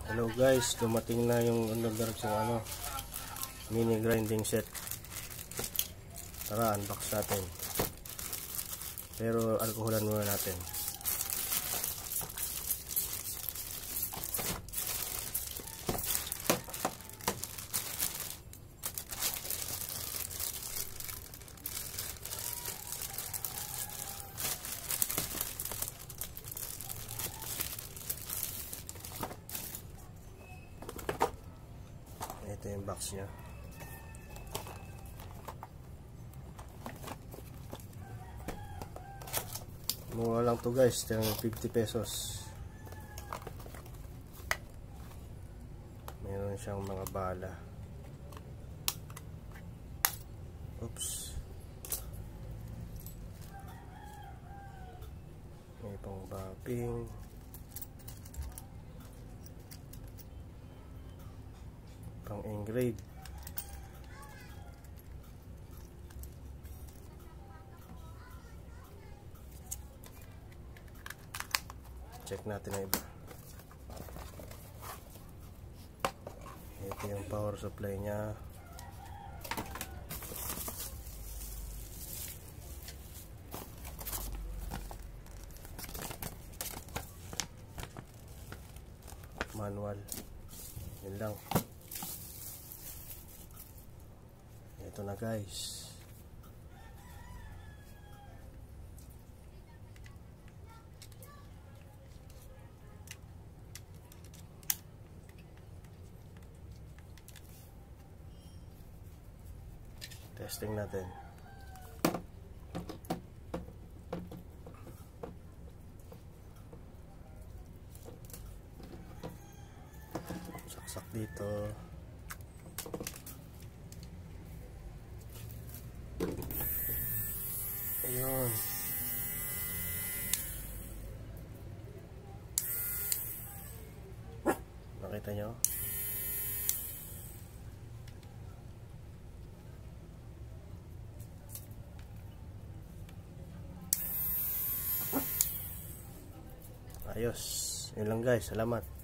Hello guys, dumating na yung order kong mini grinding set. Tara, unbox natin. Pero alkoholan muna natin. Ito yung box niya. Mura lang to guys, 50 pesos. Meron siyang mga bala. Oops. May pang bapping. Pang engrave. Check natin ang iba. Ito yung power supply nya. Manual. Yun lang. Ito na guys. Testing natin. Saksak dito. Ayun. Nakita nyo? Ayos. Yun lang guys. Salamat.